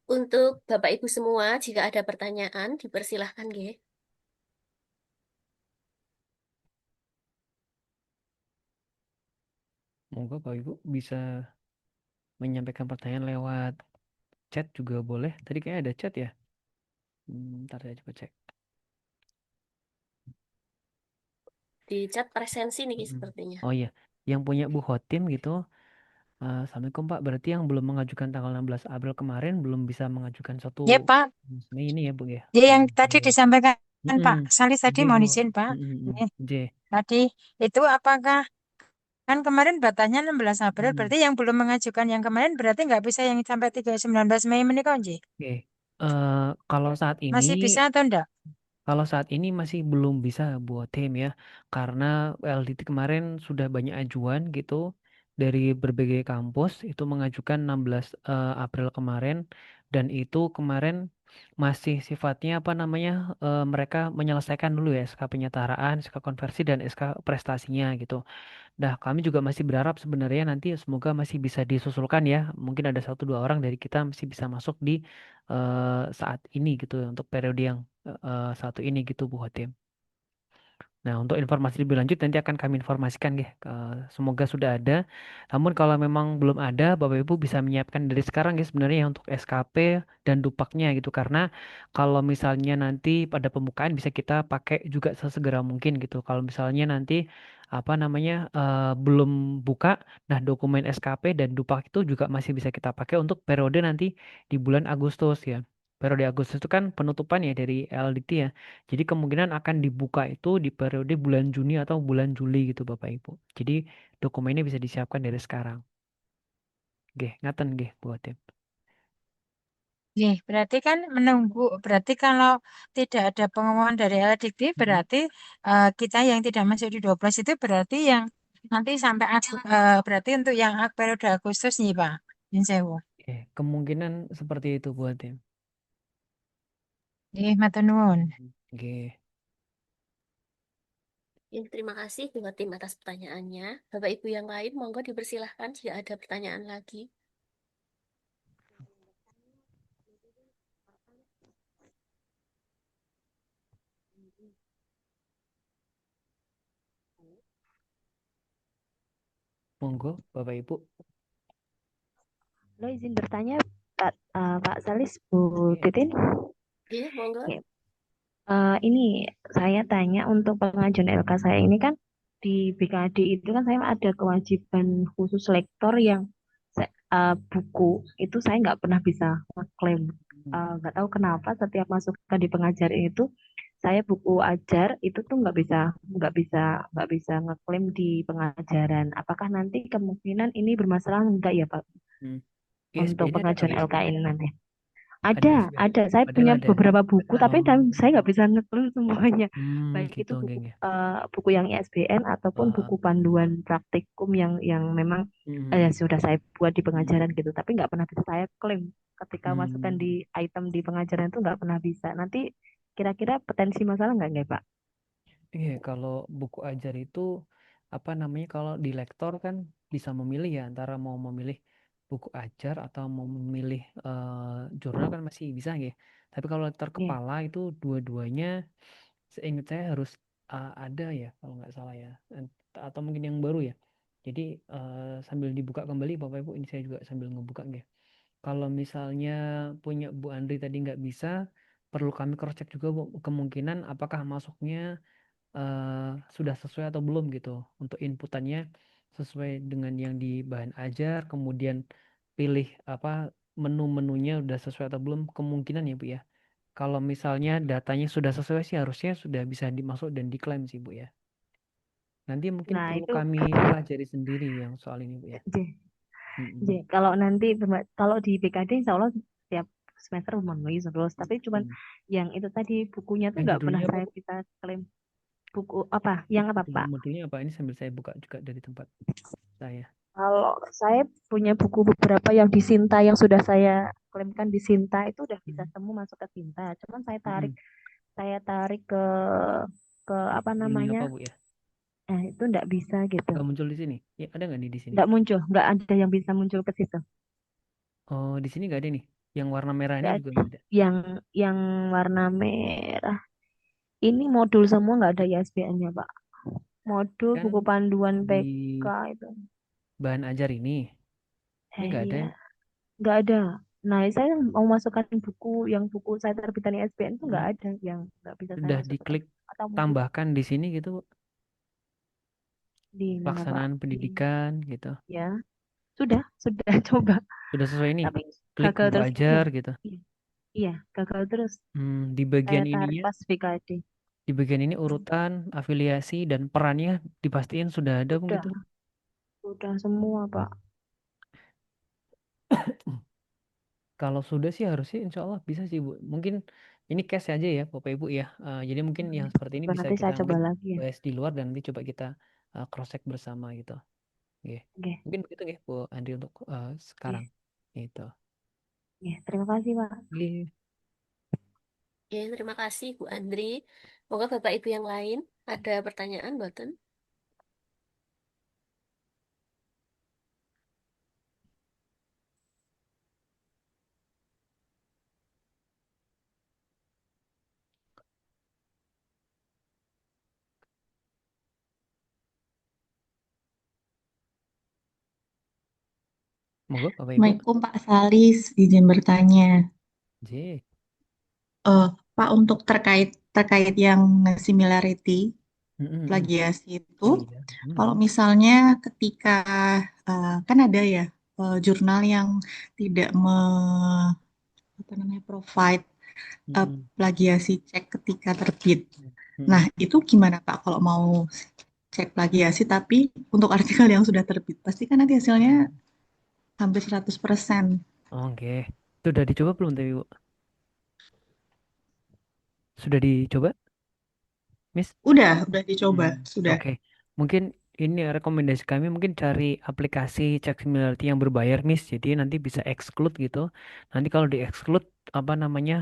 Untuk Bapak Ibu semua, jika ada pertanyaan, dipersilahkan, Ge. Moga Bapak Ibu bisa menyampaikan pertanyaan lewat chat juga boleh. Tadi kayaknya ada chat ya. Ntar saya coba cek. Di chat presensi nih Mm-mm. sepertinya. Oh iya, yang punya Bu Hotim gitu. Assalamualaikum Pak, berarti yang belum mengajukan tanggal 16 April kemarin belum bisa mengajukan satu Ya Pak, Mei ini ya Bu ya. ya yang tadi Oke. disampaikan Mm-mm. Pak Salis J tadi mohon Bu. izin Pak. Mm-mm. Ini J. tadi itu apakah kan kemarin batasnya 16 April Mm. berarti yang belum mengajukan yang kemarin berarti nggak bisa yang sampai 19 Mei menikah Nji? Oke. Kalau saat ini Masih bisa atau enggak? Kalau saat ini masih belum bisa buat tim ya, karena LDT kemarin sudah banyak ajuan gitu dari berbagai kampus itu mengajukan 16 April kemarin dan itu kemarin masih sifatnya apa namanya mereka menyelesaikan dulu ya SK penyetaraan, SK konversi dan SK prestasinya gitu. Nah, kami juga masih berharap sebenarnya nanti semoga masih bisa disusulkan ya. Mungkin ada satu dua orang dari kita masih bisa masuk di saat ini gitu untuk periode yang satu ini gitu Bu Hotim. Nah, untuk informasi lebih lanjut nanti akan kami informasikan ya. Semoga sudah ada. Namun kalau memang belum ada, Bapak Ibu bisa menyiapkan dari sekarang ya sebenarnya ya untuk SKP dan dupaknya gitu. Karena kalau misalnya nanti pada pembukaan bisa kita pakai juga sesegera mungkin gitu. Kalau misalnya nanti apa namanya belum buka, nah dokumen SKP dan dupak itu juga masih bisa kita pakai untuk periode nanti di bulan Agustus ya. Periode Agustus itu kan penutupan ya dari LDT ya. Jadi kemungkinan akan dibuka itu di periode bulan Juni atau bulan Juli gitu Bapak Ibu. Jadi dokumennya bisa disiapkan dari sekarang. Nggih, ngaten nggih Bu Atim. Berarti kan menunggu, berarti kalau tidak ada pengumuman dari LDB, Mm-mm. berarti kita yang tidak masuk di 12 itu berarti yang nanti sampai berarti untuk yang periode Agustus nih Pak. Insewu. Kemungkinan seperti itu Bu Atim. Matur nuwun. Nggih. Ya, terima kasih buat tim atas pertanyaannya. Bapak Ibu yang lain, monggo dipersilahkan jika ada pertanyaan lagi. Monggo, Bapak Ibu. Lo izin bertanya, Pak Salis, Bu Oke. Titin. Iya, monggo. Oke. Ini saya tanya untuk pengajuan LK saya ini kan di BKD itu kan saya ada kewajiban khusus lektor yang buku itu saya nggak pernah bisa ngeklaim. Nggak tahu kenapa setiap masukkan di pengajaran itu saya buku ajar itu tuh nggak bisa ngeklaim di pengajaran. Apakah nanti kemungkinan ini bermasalah enggak ya Pak Hmm. untuk ISBN-nya ada pengajuan kali ya, Bu LK ya? ini nanti? Ada Ada, ISBN. ada. Saya Padahal punya ada. beberapa buku, tapi Oh, saya nggak bisa ngeklaim semuanya. Baik gitu, itu buku geng ya. buku yang ISBN ataupun Ah, buku panduan praktikum yang memang hmm, sudah saya buat di pengajaran gitu. Tapi nggak pernah bisa saya klaim ketika masukkan hmm. di item di pengajaran itu nggak pernah bisa. Nanti kira-kira potensi masalah nggak Pak? Iya, kalau buku ajar itu apa namanya? Kalau di lektor kan bisa memilih ya antara mau memilih buku ajar atau mau memilih jurnal kan masih bisa ya. Tapi kalau lektor Iya. kepala itu dua-duanya seingat saya harus ada ya kalau nggak salah ya. Atau mungkin yang baru ya. Jadi sambil dibuka kembali Bapak Ibu ini saya juga sambil ngebuka ya. Kalau misalnya punya Bu Andri tadi nggak bisa, perlu kami cross check juga Bu, kemungkinan apakah masuknya sudah sesuai atau belum gitu untuk inputannya sesuai dengan yang di bahan ajar, kemudian pilih apa menu-menunya udah sesuai atau belum, kemungkinan ya Bu ya. Kalau misalnya datanya sudah sesuai sih harusnya sudah bisa dimasuk dan diklaim sih Bu ya. Nanti mungkin Nah perlu itu kami pelajari sendiri yang soal ini Bu ya. J, Mm-mm. Kalau nanti kalau di BKD Insya Allah setiap semester memenuhi terus. Tapi cuman Mm. yang itu tadi bukunya tuh Yang nggak pernah judulnya apa saya Bu? bisa klaim. Buku apa? Yang apa Pak? Modulnya apa? Ini sambil saya buka juga dari tempat saya. Kalau saya punya buku beberapa yang di Sinta yang sudah saya klaimkan di Sinta itu udah bisa Hmm. semua masuk ke Sinta. Cuman saya tarik Mm-mm. saya tarik ke apa Judulnya namanya? apa Bu ya? Itu nggak bisa gitu. Nggak muncul di sini. Ya, ada nggak nih di sini? Nggak muncul, nggak ada yang bisa muncul ke situ. Oh, di sini nggak ada nih. Yang warna merah ini Nggak juga ada. nggak ada. Yang warna merah ini modul semua nggak ada ISBN-nya Pak. Modul Kan buku panduan di PK itu. bahan ajar ini nggak ada Iya, ya. nggak ada. Nah, saya mau masukkan buku saya terbitan ISBN itu Hmm. nggak ada yang nggak bisa saya Udah masukkan. diklik Atau mungkin tambahkan di sini gitu, Bu. di mana Pak? Pelaksanaan Di pendidikan gitu. ya sudah coba, Sudah sesuai ini. tapi Klik gagal buku terus. Iya, ajar gitu. iya, iya, gagal terus. Di Saya bagian tarik ininya, pas BKD. di bagian ini urutan afiliasi dan perannya dipastiin sudah ada Bu Udah, gitu. udah semua Pak. Kalau sudah sih harusnya insya Allah bisa sih Bu. Mungkin ini case aja ya Bapak Ibu ya. Jadi mungkin yang seperti ini Coba bisa nanti kita saya coba mungkin lagi ya. bahas di luar dan nanti coba kita cross check bersama gitu. Oke. Oke, Mungkin begitu ya Bu Andri untuk sekarang. oke, Itu. oke. Terima kasih Pak. Oke. Ya, terima kasih Bu Andri. Moga Bapak Ibu yang lain ada pertanyaan, Boten? Monggo Bapak Ibu. Assalamualaikum Pak Salis, izin bertanya. J. Eh, Pak, untuk terkait terkait yang similarity Mm, mm, mm. plagiasi itu, Oh iya. kalau Mm, misalnya ketika kan ada ya jurnal yang tidak apa namanya provide mm, eh, mm, plagiasi cek ketika terbit. mm, Nah, mm, itu gimana Pak kalau mau cek plagiasi tapi untuk artikel yang sudah terbit? Pasti kan nanti hasilnya mm. hampir 100%. Oke. Itu udah dicoba belum tapi Bu? Sudah dicoba, Miss? Udah dicoba, Hmm, sudah. oke. Mungkin ini rekomendasi kami mungkin cari aplikasi cek similarity yang berbayar, Miss. Jadi nanti bisa exclude gitu. Nanti kalau di exclude apa namanya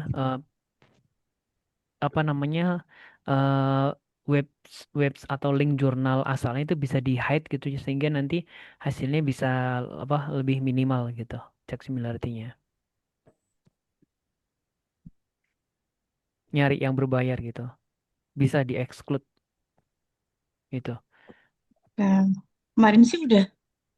apa namanya eh web webs atau link jurnal asalnya itu bisa di hide gitu ya, sehingga nanti hasilnya bisa apa lebih minimal gitu cek similarity-nya. Nyari yang berbayar gitu. Bisa di exclude itu. Dan kemarin sih udah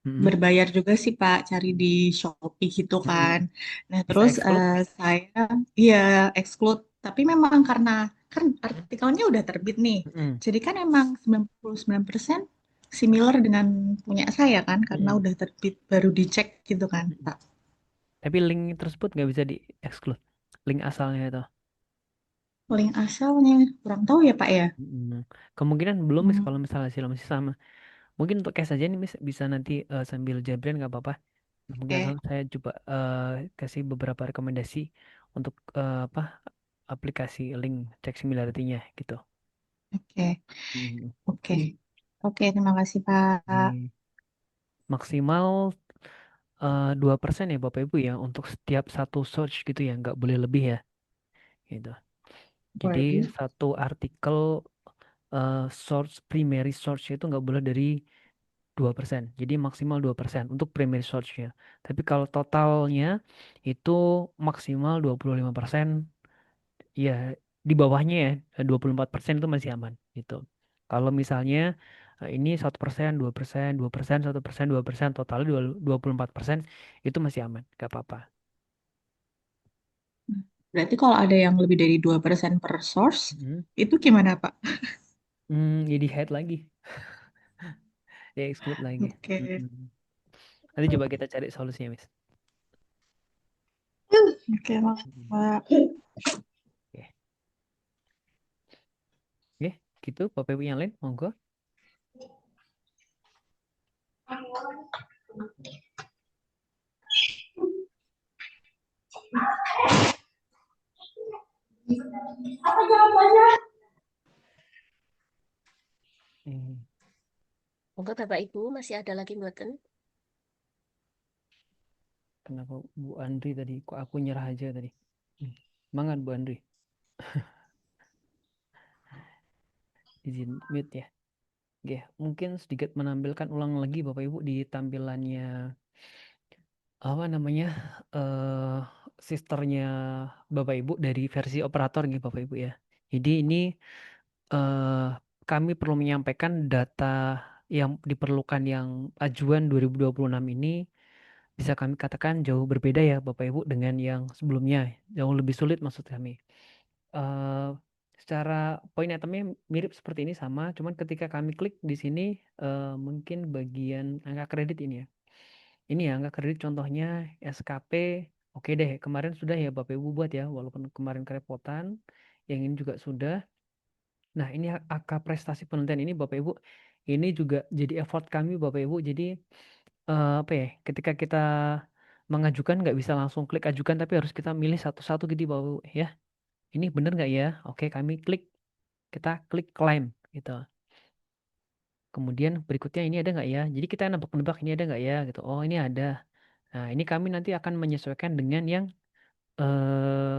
Mm-mm. berbayar juga sih Pak, cari di Shopee gitu kan. Mm-mm. Nah Bisa terus exclude? saya iya exclude, tapi memang karena kan artikelnya udah terbit nih, Mm-mm. jadi kan emang 99% similar dengan punya saya kan, karena Mm-mm. udah terbit baru dicek gitu kan Mm-mm. Pak. Tapi link tersebut nggak bisa di exclude. Link asalnya itu. Link asalnya kurang tahu ya Pak ya. Mm-mm. Kemungkinan belum Miss, Hmm, kalau misalnya hasil masih sama. Mungkin untuk case aja nih Miss, bisa nanti sambil jabrian nggak apa-apa. Mungkin oke saya coba kasih beberapa rekomendasi untuk apa aplikasi link cek similarity-nya gitu. oke Mm. oke oke, terima kasih Pak. Ini maksimal 2% ya Bapak Ibu ya untuk setiap satu search gitu ya, nggak boleh lebih ya gitu. Jadi Waduh. satu artikel source primary source itu nggak boleh dari 2%. Jadi maksimal 2% untuk primary source-nya. Tapi kalau totalnya itu maksimal 25%, ya di bawahnya ya 24% itu masih aman gitu. Kalau misalnya ini 1%, 2%, 2%, 1%, 2%, totalnya 24% itu masih aman, gak apa-apa. Berarti kalau ada yang lebih dari 2% per source, Hmm. itu gimana Pak? Jadi head lagi, ya exclude lagi. Oke. Mm-mm. Nanti coba kita cari solusinya, Miss. Oke, makasih Mm-mm. Pak. Oke, oke, gitu. Bapak Ibu yang lain, monggo. Hmm. Monggo Bapak Ibu masih ada lagi mboten? Kenapa Bu Andri tadi? Kok aku nyerah aja tadi? Hmm. Semangat Bu Andri. Izin mute ya. Oke, mungkin sedikit menampilkan ulang lagi Bapak Ibu di tampilannya apa namanya eh sisternya Bapak Ibu dari versi operator gitu Bapak Ibu ya. Jadi ini eh kami perlu menyampaikan data yang diperlukan yang ajuan 2026 ini bisa kami katakan jauh berbeda ya Bapak Ibu dengan yang sebelumnya. Jauh lebih sulit maksud kami. eh Secara poin itemnya mirip seperti ini sama, cuman ketika kami klik di sini mungkin bagian angka kredit ini ya. Ini ya angka kredit contohnya SKP. Oke deh, kemarin sudah ya Bapak Ibu buat ya, walaupun kemarin kerepotan. Yang ini juga sudah. Nah, ini angka prestasi penelitian ini Bapak Ibu, ini juga jadi effort kami Bapak Ibu. Jadi apa ya, ketika kita mengajukan nggak bisa langsung klik ajukan, tapi harus kita milih satu-satu gitu Bapak Ibu ya. Ini bener nggak ya? Oke, kami kita klik claim gitu. Kemudian berikutnya ini ada nggak ya? Jadi kita nebak-nebak ini ada nggak ya gitu. Oh ini ada. Nah ini kami nanti akan menyesuaikan dengan yang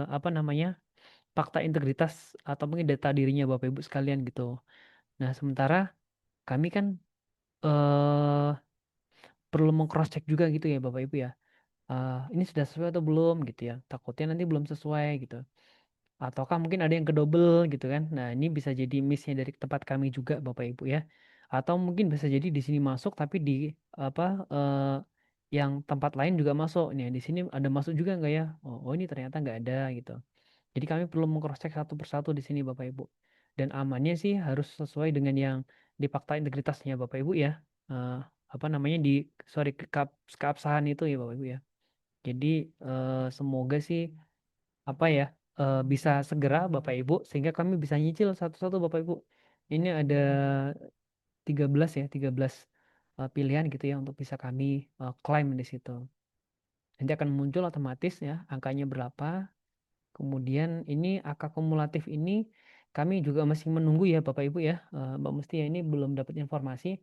apa namanya fakta integritas atau mungkin data dirinya Bapak Ibu sekalian gitu. Nah sementara kami kan eh perlu meng-cross check juga gitu ya Bapak Ibu ya. Ini sudah sesuai atau belum gitu ya. Takutnya nanti belum sesuai gitu. Ataukah mungkin ada yang kedouble gitu kan. Nah, ini bisa jadi miss-nya dari tempat kami juga Bapak Ibu ya. Atau mungkin bisa jadi di sini masuk tapi di apa yang tempat lain juga masuk. Nih, di sini ada masuk juga nggak ya? Oh, ini ternyata nggak ada gitu. Jadi kami perlu mengcross-check satu persatu di sini Bapak Ibu. Dan amannya sih harus sesuai dengan yang di fakta integritasnya Bapak Ibu ya. Eh, apa namanya di sorry keabsahan itu ya Bapak Ibu ya. Jadi semoga sih apa ya bisa segera Bapak Ibu sehingga kami bisa nyicil satu-satu Bapak Ibu. Ini ada 13 ya, 13 pilihan gitu ya untuk bisa kami klaim di situ. Nanti akan muncul otomatis ya angkanya berapa. Kemudian ini angka kumulatif ini kami juga masih menunggu ya Bapak Ibu ya. Mbak Musti ya ini belum dapat informasi.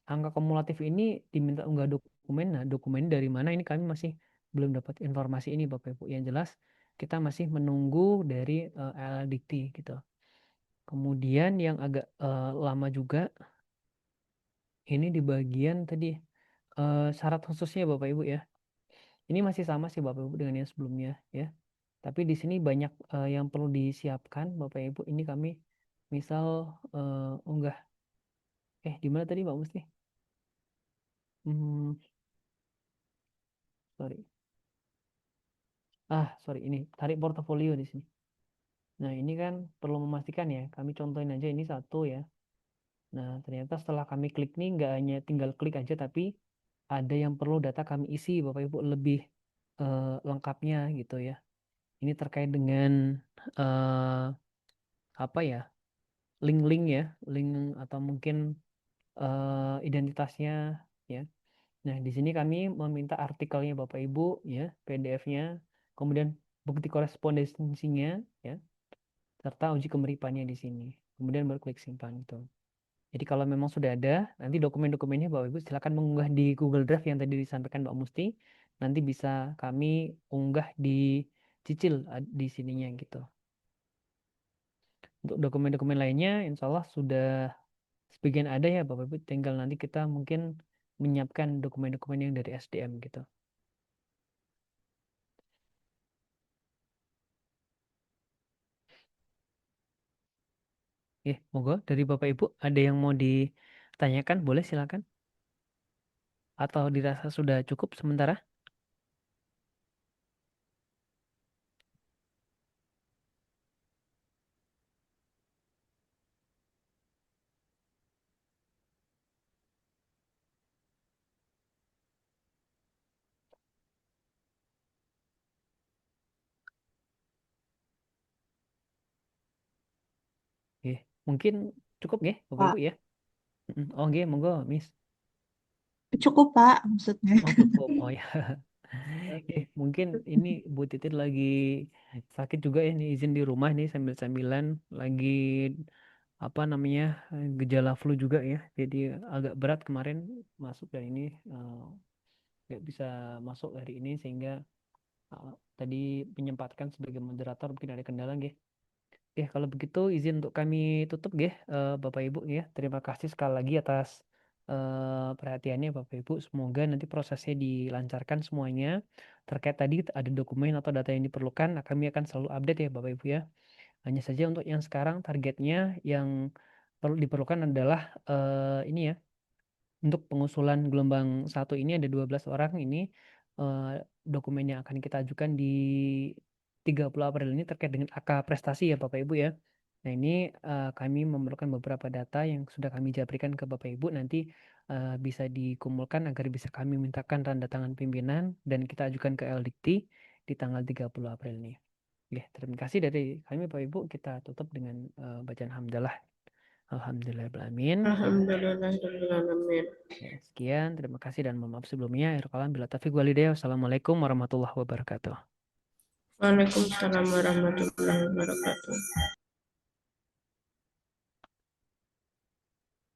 Angka kumulatif ini diminta unggah dokumen. Nah, dokumen dari mana ini kami masih belum dapat informasi ini Bapak Ibu. Yang jelas kita masih menunggu dari LLDT gitu. Kemudian yang agak lama juga ini di bagian tadi syarat khususnya Bapak Ibu ya. Ini masih sama sih Bapak Ibu dengan yang sebelumnya ya. Tapi di sini banyak yang perlu disiapkan Bapak Ibu. Ini kami misal unggah di mana tadi Mbak Musti? Hmm, sorry. Sorry, ini tarik portofolio di sini. Nah, ini kan perlu memastikan ya, kami contohin aja ini satu ya. Nah, ternyata setelah kami klik nih, nggak hanya tinggal klik aja, tapi ada yang perlu data kami isi, Bapak Ibu, lebih lengkapnya gitu ya. Ini terkait dengan eh, apa ya, link-link ya, link atau mungkin identitasnya ya. Nah, di sini kami meminta artikelnya Bapak Ibu ya, PDF-nya, kemudian bukti korespondensinya ya, serta uji kemiripannya di sini. Kemudian baru klik simpan itu. Jadi kalau memang sudah ada, nanti dokumen-dokumennya Bapak Ibu silakan mengunggah di Google Drive yang tadi disampaikan Mbak Musti. Nanti bisa kami unggah di cicil di sininya gitu. Untuk dokumen-dokumen lainnya, insya Allah sudah sebagian ada ya Bapak Ibu. Tinggal nanti kita mungkin menyiapkan dokumen-dokumen yang dari SDM gitu. Monggo dari Bapak Ibu ada yang mau ditanyakan, boleh silakan. Atau dirasa sudah cukup sementara? Mungkin cukup ya Bapak Ibu Pak. ya. Oh monggo Miss. Cukup, Pak, maksudnya. Oh cukup. Oh ya. Mungkin ini Bu Titin lagi sakit juga ya, nih izin di rumah nih sambil-sambilan lagi apa namanya gejala flu juga ya. Jadi agak berat kemarin masuk dari ini nggak bisa masuk hari ini sehingga tadi menyempatkan sebagai moderator mungkin ada kendala nggih. Kalau begitu izin untuk kami tutup Bapak Ibu ya. Terima kasih sekali lagi atas perhatiannya Bapak Ibu. Semoga nanti prosesnya dilancarkan semuanya. Terkait tadi ada dokumen atau data yang diperlukan, kami akan selalu update ya Bapak Ibu ya. Hanya saja untuk yang sekarang targetnya yang perlu diperlukan adalah ini ya. Untuk pengusulan gelombang 1 ini ada 12 orang ini dokumen yang akan kita ajukan di 30 April ini terkait dengan AK prestasi ya Bapak Ibu ya. Nah ini kami memerlukan beberapa data yang sudah kami jabarkan ke Bapak Ibu nanti bisa dikumpulkan agar bisa kami mintakan tanda tangan pimpinan dan kita ajukan ke LDikti di tanggal 30 April ini. Terima kasih dari kami Bapak Ibu. Kita tutup dengan bacaan hamdalah. Alhamdulillahirrahmanirrahim. Alhamdulillahirrahmanirrahim. Sekian, terima kasih dan mohon maaf sebelumnya. Akhirul bila taufiq walhidayah. Wassalamualaikum warahmatullahi wabarakatuh. Waalaikumsalam warahmatullahi wabarakatuh.